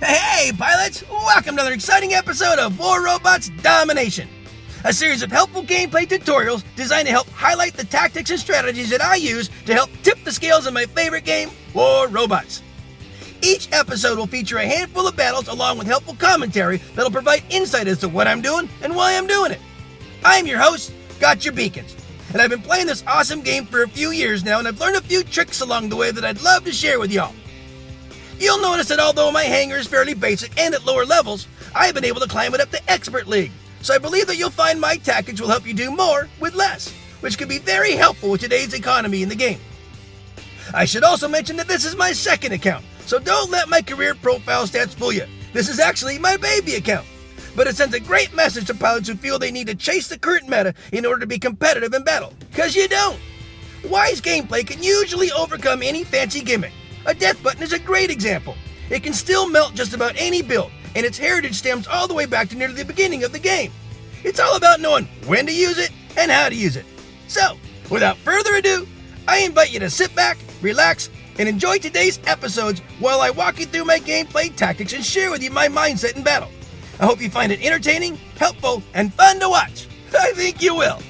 Hey, pilots! Welcome to another exciting episode of War Robots Domination, a series of helpful gameplay tutorials designed to help highlight the tactics and strategies that I use to help tip the scales in my favorite game, War Robots. Each episode will feature a handful of battles along with helpful commentary that'll provide insight as to what I'm doing and why I'm doing it. I'm your host, Gotchure Beacons, and I've been playing this awesome game for a few years now, and I've learned a few tricks along the way that I'd love to share with y'all. You'll notice that although my hangar is fairly basic and at lower levels, I've been able to climb it up to Expert League. So I believe that you'll find my tactics will help you do more with less, which could be very helpful with today's economy in the game. I should also mention that this is my second account, so don't let my career profile stats fool you. This is actually my baby account, but it sends a great message to pilots who feel they need to chase the current meta in order to be competitive in battle, because you don't. Wise gameplay can usually overcome any fancy gimmick. A death button is a great example. It can still melt just about any build, and its heritage stems all the way back to near the beginning of the game. It's all about knowing when to use it and how to use it. So, without further ado, I invite you to sit back, relax, and enjoy today's episodes while I walk you through my gameplay tactics and share with you my mindset in battle. I hope you find it entertaining, helpful, and fun to watch. I think you will.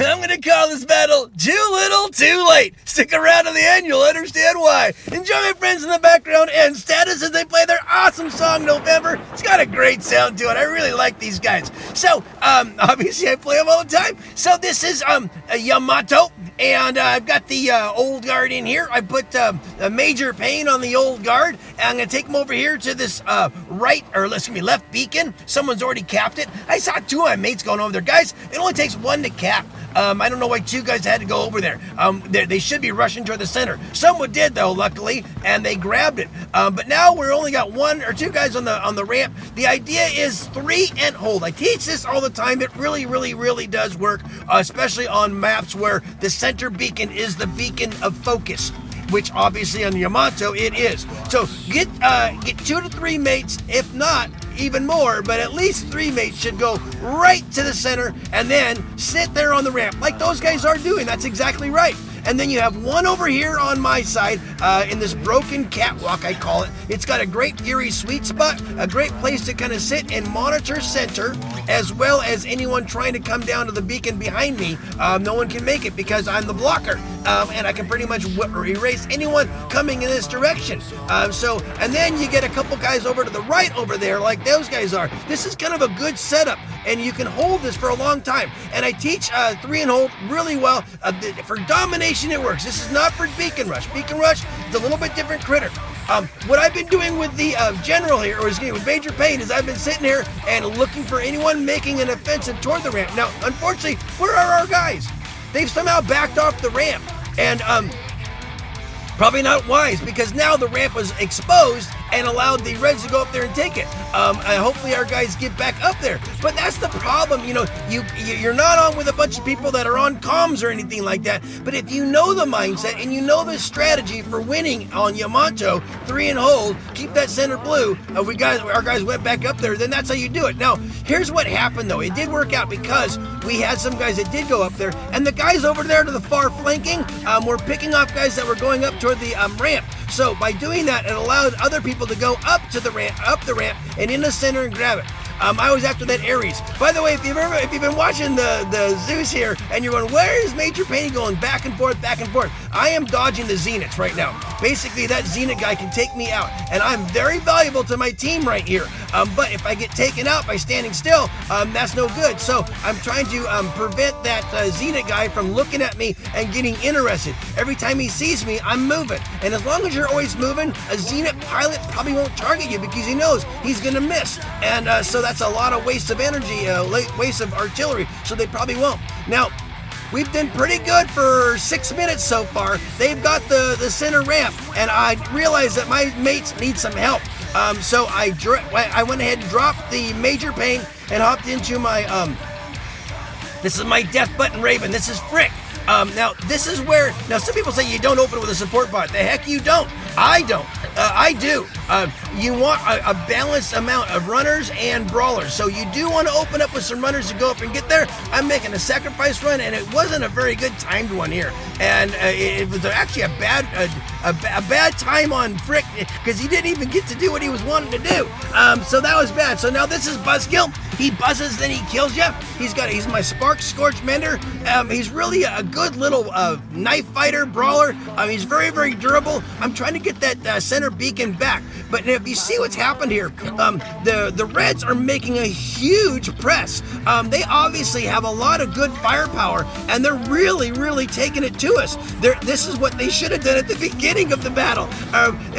I'm going to call this battle Too Little, Too Late. Stick around to the end, you'll understand why. Enjoy my friends in the background and status as they play their awesome song, November. It's got a great sound to it. I really like these guys. So, obviously I play them all the time. So this is a Yamato, and I've got the old guard in here. I put a major pain on the old guard, and I'm going to take them over here to this left beacon. Someone's already capped it. I saw two of my mates going over there. Guys, it only takes one to cap. I don't know why two guys had to go over there. They should be rushing toward the center. Someone did, though, luckily, and they grabbed it. But now we're only got one or two guys on the ramp. The idea is 3 and hold. I teach this all the time. It really does work, especially on maps where the center beacon is the beacon of focus, which obviously on the Yamato it is. So get 2 to 3 mates, if not even more, but at least 3 mates should go right to the center and then sit there on the ramp like those guys are doing. That's exactly right. And then you have one over here on my side in this broken catwalk, I call it. It's got a great eerie sweet spot, a great place to kind of sit and monitor center, as well as anyone trying to come down to the beacon behind me. No one can make it because I'm the blocker, and I can pretty much erase anyone coming in this direction. And then you get a couple guys over to the right over there like those guys are. This is kind of a good setup, and you can hold this for a long time. And I teach 3 and hold really well. For domination, it works. This is not for beacon rush. Beacon rush is a little bit different critter. What I've been doing with the general here, or with Major Payne, is I've been sitting here and looking for anyone making an offensive toward the ramp. Now, unfortunately, where are our guys? They've somehow backed off the ramp, and probably not wise, because now the ramp was exposed and allowed the Reds to go up there and take it. Hopefully our guys get back up there. But that's the problem, you're not on with a bunch of people that are on comms or anything like that. But if you know the mindset and you know the strategy for winning on Yamato, 3 and hold, keep that center blue, our guys went back up there, then that's how you do it. Now, here's what happened though. It did work out because we had some guys that did go up there, and the guys over there to the far flanking were picking off guys that were going up toward the ramp. So by doing that, it allowed other people to go up the ramp, and in the center and grab it. I was after that Ares. By the way, if you've been watching the Zeus here, and you're going, where is Major Payne going back and forth? I am dodging the Zeniths right now. Basically, that Zenith guy can take me out, and I'm very valuable to my team right here. But if I get taken out by standing still, that's no good. So I'm trying to prevent that Zenith guy from looking at me and getting interested. Every time he sees me, I'm moving. And as long as you're always moving, a Zenith pilot probably won't target you because he knows he's going to miss. And so that's a lot of waste of energy, waste of artillery, so they probably won't. Now, we've done pretty good for 6 minutes so far. They've got the center ramp, and I realized that my mates need some help. So I went ahead and dropped the Major Payne and hopped into my, this is my Death Button Raven. This is Frick. Now, this is where, some people say you don't open with a support bot. The heck you don't. I don't. I do. You want a balanced amount of runners and brawlers. So you do want to open up with some runners to go up and get there. I'm making a sacrifice run, and it wasn't a very good timed one here. And it was actually a bad time on Frick because he didn't even get to do what he was wanting to do. So that was bad. So now this is Buzzkill. He buzzes, then he kills you. He's my Spark Scorch Mender. He's really a good little knife fighter, brawler. He's very, very durable. I'm trying to get that center beacon back. But if you see what's happened here, the Reds are making a huge press. They obviously have a lot of good firepower, and they're really, really taking it to us. This is what they should have done at the beginning of the battle.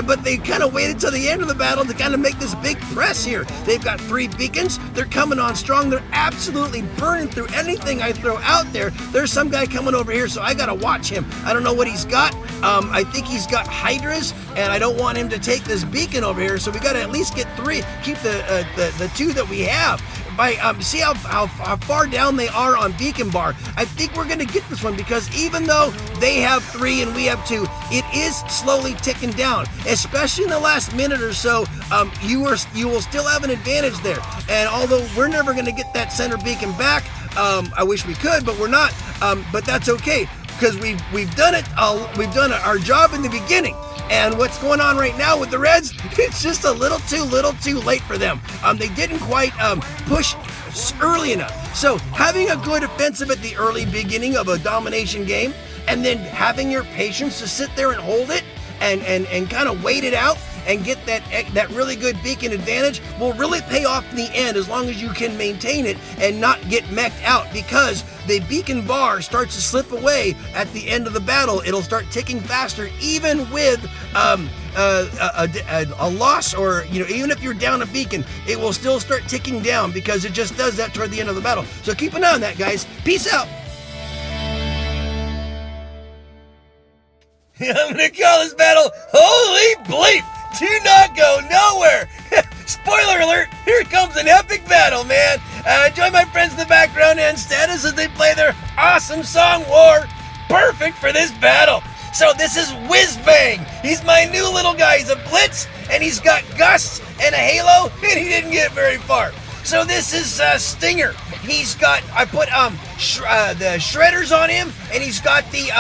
But they kind of waited till the end of the battle to kind of make this big press here. They've got 3 beacons. They're coming on strong. They're absolutely burning through anything I throw out there. There's some guy coming over here, so I got to watch him. I don't know what he's got. I think he's got Hydras, and I don't want him to take this beacon over here, so we got to at least get 3, keep the 2 that we have. See how far down they are on beacon bar. I think we're going to get this one because even though they have 3 and we have 2, it is slowly ticking down, especially in the last minute or so. You will still have an advantage there, and although we're never going to get that center beacon back, I wish we could, but we're not. But that's okay because we've done it. We've done our job in the beginning. And what's going on right now with the Reds, it's just a little too late for them. They didn't quite push early enough. So having a good offensive at the early beginning of a domination game, and then having your patience to sit there and hold it and kind of wait it out and get that really good beacon advantage will really pay off in the end as long as you can maintain it and not get mech'd out, because the beacon bar starts to slip away at the end of the battle. It'll start ticking faster even with a loss, or even if you're down a beacon, it will still start ticking down because it just does that toward the end of the battle. So keep an eye on that, guys. Peace out. I'm gonna call this battle Holy Bleep! Do not go nowhere! Spoiler alert, here comes an epic battle, man! Join my friends in the background and status as they play their awesome song War. Perfect for this battle. So this is Whizbang. He's my new little guy. He's a Blitz, and he's got Gust and a Halo, and he didn't get very far. So this is Stinger. He's got, I put the Shredders on him, and he's got the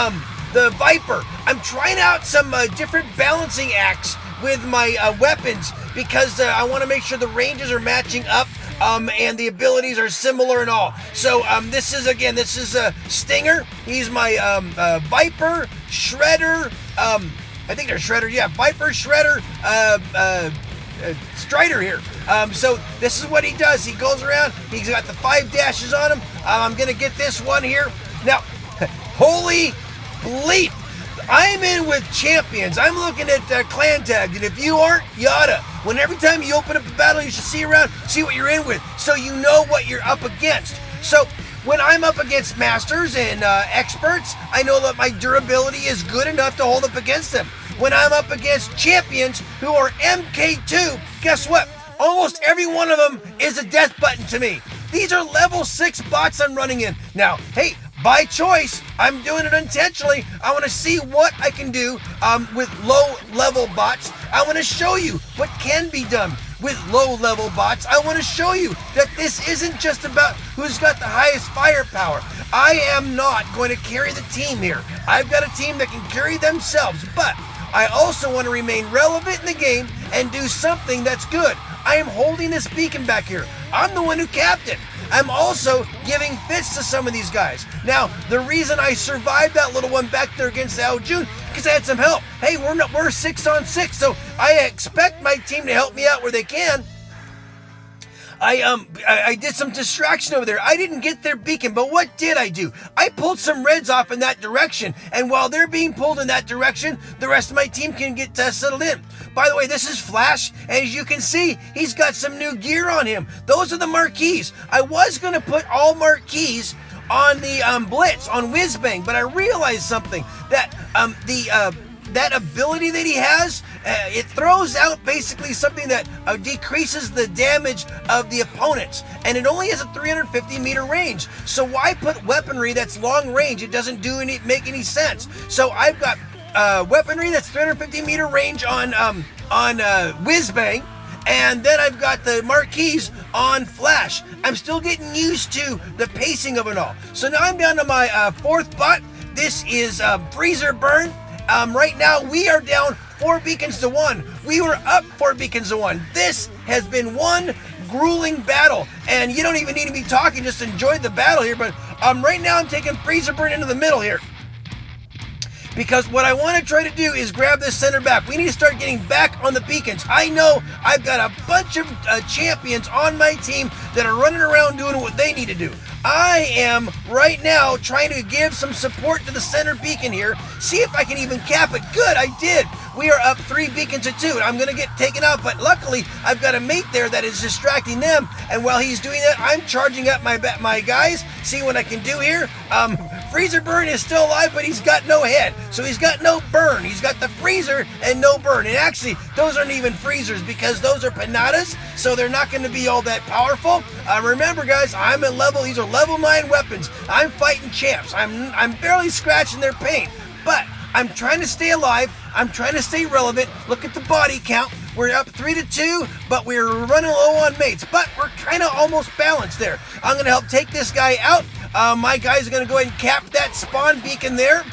Viper. I'm trying out some different balancing acts with my weapons because I want to make sure the ranges are matching up and the abilities are similar and all. So this is Stinger. He's my Viper, Shredder, I think they're Shredder, yeah, Viper, Shredder, Strider here. So this is what he does. He goes around, he's got the 5 dashes on him. I'm gonna get this one here. Now, holy bleep, I'm in with champions. I'm looking at clan tags, and if you aren't, you oughta. When every time you open up a battle, you should see around, see what you're in with, so you know what you're up against. So when I'm up against masters and experts, I know that my durability is good enough to hold up against them. When I'm up against champions who are MK2, guess what? Almost every one of them is a death button to me. These are level 6 bots I'm running in. Now, hey, by choice, I'm doing it intentionally. I want to see what I can do with low-level bots. I want to show you what can be done with low-level bots. I want to show you that this isn't just about who's got the highest firepower. I am not going to carry the team here. I've got a team that can carry themselves, but I also want to remain relevant in the game and do something that's good. I am holding this beacon back here. I'm the one who capped it. I'm also giving fits to some of these guys. Now, the reason I survived that little one back there against Al June, because I had some help. Hey, we're 6 on 6, so I expect my team to help me out where they can. I did some distraction over there. I didn't get their beacon, but what did I do? I pulled some Reds off in that direction, and while they're being pulled in that direction, the rest of my team can get settled in. By the way, this is Flash, and as you can see, he's got some new gear on him. Those are the marquees. I was going to put all marquees on the Blitz, on Whizbang, but I realized something, that that ability that he has, it throws out basically something that decreases the damage of the opponents, and it only has a 350 meter range. So why put weaponry that's long range? It doesn't make any sense. So I've got weaponry that's 350 meter range on whiz bang. And then I've got the marquees on flash. I'm still getting used to the pacing of it all. So now I'm down to my fourth bot. This is freezer burn. Right now we are down 4 beacons to 1. We were up 4 beacons to 1. This has been one grueling battle, and you don't even need to be talking, just enjoy the battle here. But right now I'm taking freezer burn into the middle here, because what I want to try to do is grab this center back. We need to start getting back on the beacons. I know I've got a bunch of champions on my team that are running around doing what they need to do. I am right now trying to give some support to the center beacon here. See if I can even cap it. Good, I did. We are up 3 beacons to 2. I'm going to get taken out, but luckily I've got a mate there that is distracting them. And while he's doing that, I'm charging up my guys. See what I can do here. Freezer burn is still alive, but he's got no head. So he's got no burn. He's got the freezer and no burn. And actually, those aren't even freezers because those are panadas, so they're not going to be all that powerful. Remember, guys, I'm at level. These are level 9 weapons. I'm fighting champs. I'm barely scratching their paint, but I'm trying to stay alive. I'm trying to stay relevant. Look at the body count. We're up 3 to 2, but we're running low on mates. But we're kind of almost balanced there. I'm going to help take this guy out. My guys are going to go ahead and cap that spawn beacon there.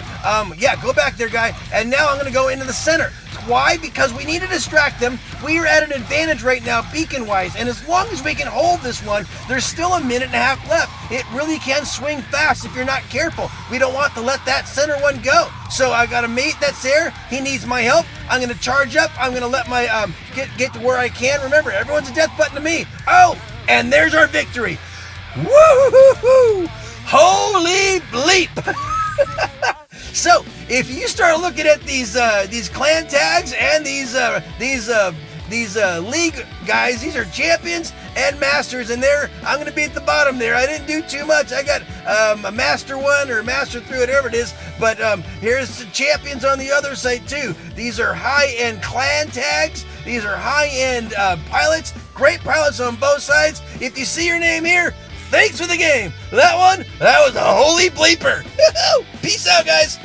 Yeah, go back there, guy. And now I'm going to go into the center. Why? Because we need to distract them. We are at an advantage right now, beacon-wise. And as long as we can hold this one, there's still a minute and a half left. It really can swing fast if you're not careful. We don't want to let that center one go. So I got a mate that's there. He needs my help. I'm going to charge up. I'm going to let my get to where I can. Remember, everyone's a death button to me. Oh, and there's our victory. Woo-hoo-hoo! Holy bleep! So, if you start looking at these clan tags and these league guys, these are champions and masters, and I'm going to be at the bottom there. I didn't do too much. I got a master 1 or master 3, whatever it is, but here's the champions on the other side too. These are high-end clan tags. These are high-end pilots. Great pilots on both sides. If you see your name here, thanks for the game. That was a holy bleeper. Peace out, guys.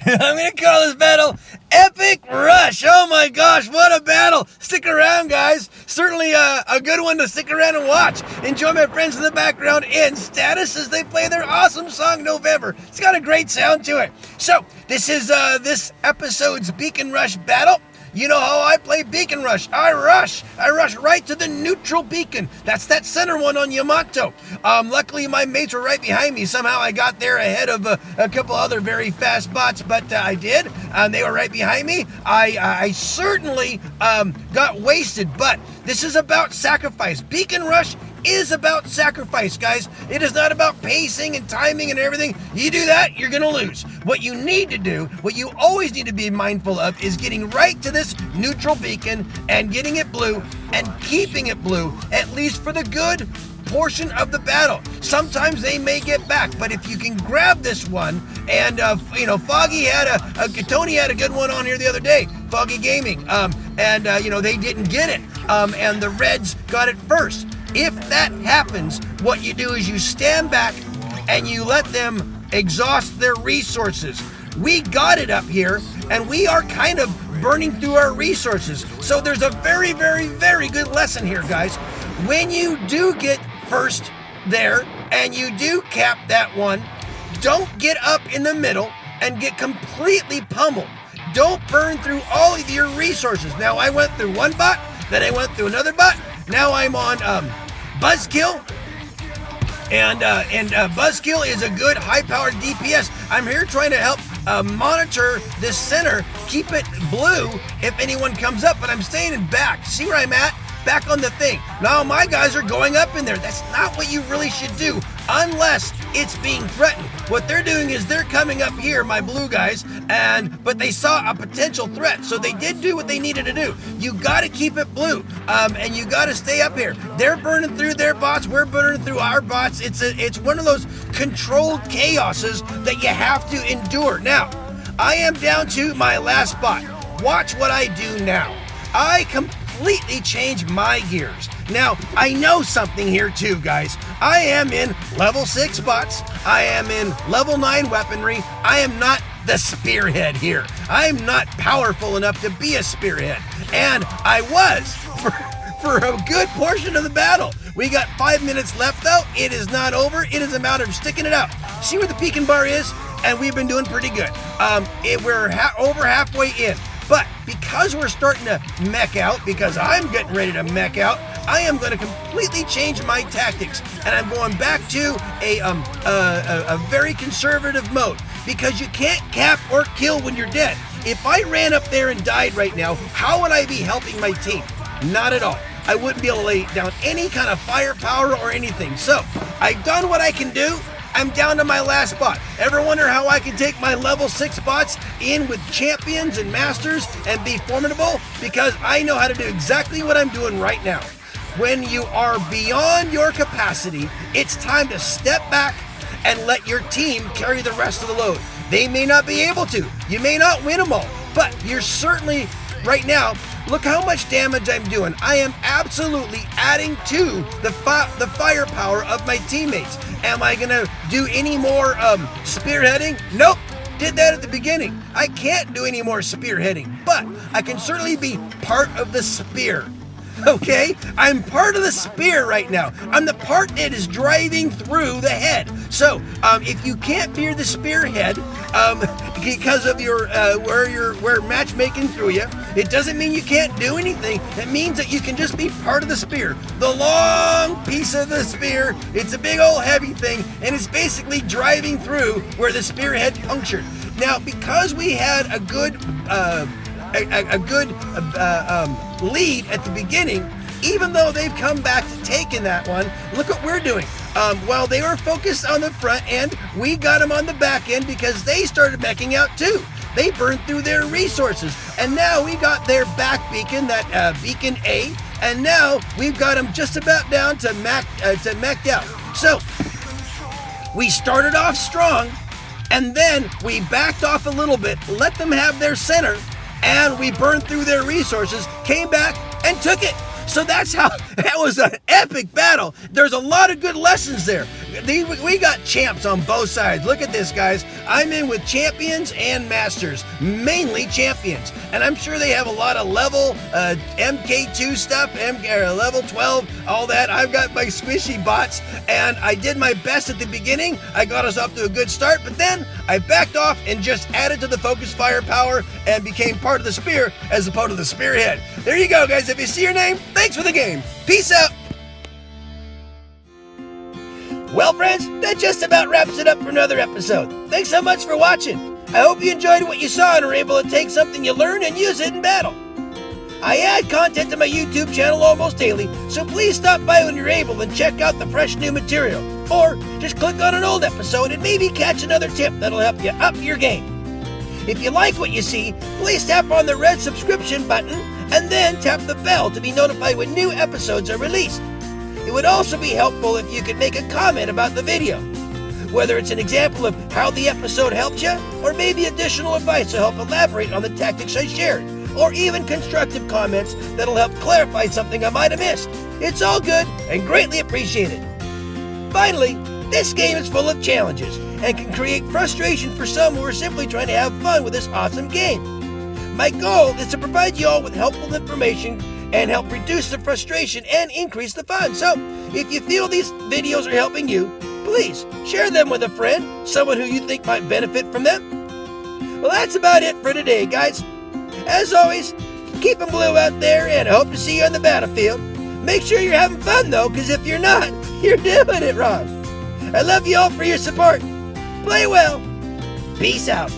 I'm going to call this battle Epic Rush. Oh my gosh, what a battle. Stick around, guys. Certainly a good one to stick around and watch. Enjoy my friends in the background and status as they play their awesome song, November. It's got a great sound to it. So, this is this episode's Beacon Rush battle. You know how I play Beacon Rush. I rush right to the neutral beacon. That's that center one on Yamato. Luckily, my mates were right behind me. Somehow I got there ahead of a couple other very fast bots, but I did. They were right behind me. I certainly got wasted, but this is about sacrifice. Beacon Rush is about sacrifice, guys. It is not about pacing and timing and everything. You do that, you're gonna lose. What you need to do, what you always need to be mindful of, is getting right to this neutral beacon and getting it blue and keeping it blue, at least for the good portion of the battle. Sometimes they may get back, but if you can grab this one, and Foggy Tony had a good one on here the other day, Foggy Gaming, they didn't get it, and the Reds got it first. If that happens, what you do is you stand back and you let them exhaust their resources. We got it up here, and we are kind of burning through our resources. So there's a very, very, very good lesson here, guys. When you do get first there and you do cap that one, don't get up in the middle and get completely pummeled. Don't burn through all of your resources. Now, I went through one bot, then I went through another bot. Now I'm on Buzzkill, and Buzzkill is a good high-powered DPS. I'm here trying to help monitor this center, keep it blue if anyone comes up, but I'm staying back. See where I'm at? Back on the thing. Now my guys are going up in there. That's not what you really should do unless it's being threatened. What they're doing is they're coming up here, my blue guys, but they saw a potential threat, so they did do what they needed to do. You got to keep it blue, and you got to stay up here. They're burning through their bots. We're burning through our bots. It's one of those controlled chaoses that you have to endure. Now, I am down to my last bot. Watch what I do now. I completely change my gears. Now, I know something here too, guys. I am in level 6 bots. I am in level 9 weaponry. I am not the spearhead here. I am not powerful enough to be a spearhead. And I was for a good portion of the battle. We got 5 minutes left though. It is not over. It is a matter of sticking it out. See where the beacon bar is? And we've been doing pretty good. We're over halfway in. But because we're starting to mech out, because I'm getting ready to mech out, I am going to completely change my tactics, and I'm going back to a very conservative mode, because you can't cap or kill when you're dead. If I ran up there and died right now, how would I be helping my team? Not at all. I wouldn't be able to lay down any kind of firepower or anything. So I've done what I can do. I'm down to my last bot. Ever wonder how I can take my level 6 bots in with champions and masters and be formidable? Because I know how to do exactly what I'm doing right now. When you are beyond your capacity, it's time to step back and let your team carry the rest of the load. They may not be able to. You may not win them all, but you're certainly, right now, look how much damage I'm doing. I am absolutely adding to the firepower of my teammates. Am I gonna do any more spearheading? Nope. Did that at the beginning. I can't do any more spearheading, but I can certainly be part of the spear. Okay? I'm part of the spear right now. I'm the part that is driving through the head. So, if you can't be the spearhead, because of your where matchmaking through you, it doesn't mean you can't do anything. It means that you can just be part of the spear. The long piece of the spear, it's a big old heavy thing, and it's basically driving through where the spearhead punctured. Now, because we had a good lead at the beginning, even though they've come back to taking that one, look what we're doing. While they were focused on the front end, we got them on the back end because they started meching out too. They burned through their resources, and now we got their back beacon, that beacon A, and now we've got them just about down to mech'd out. So we started off strong, and then we backed off a little bit, let them have their center, and we burned through their resources, came back, and took it. So that's how, that was an epic battle. There's a lot of good lessons there. We got champs on both sides. Look at this, guys. I'm in with champions and masters, mainly champions. And I'm sure they have a lot of level MK2 stuff, level 12, all that. I've got my squishy bots, and I did my best at the beginning. I got us off to a good start, but then I backed off and just added to the focus firepower and became part of the spear as opposed to the spearhead. There you go, guys. If you see your name, thanks for the game. Peace out. Well, friends, that just about wraps it up for another episode. Thanks so much for watching. I hope you enjoyed what you saw and are able to take something you learned and use it in battle. I add content to my YouTube channel almost daily, so please stop by when you're able and check out the fresh new material. Or just click on an old episode and maybe catch another tip that'll help you up your game. If you like what you see, please tap on the red subscription button and then tap the bell to be notified when new episodes are released. It would also be helpful if you could make a comment about the video, whether it's an example of how the episode helped you, or maybe additional advice to help elaborate on the tactics I shared, or even constructive comments that'll help clarify something I might have missed. It's all good and greatly appreciated. Finally, this game is full of challenges and can create frustration for some who are simply trying to have fun with this awesome game. My goal is to provide you all with helpful information and help reduce the frustration and increase the fun. So, if you feel these videos are helping you, please share them with a friend, someone who you think might benefit from them. Well, that's about it for today, guys. As always, keep them blue out there, and I hope to see you on the battlefield. Make sure you're having fun, though, because if you're not, you're doing it wrong. I love you all for your support. Play well. Peace out.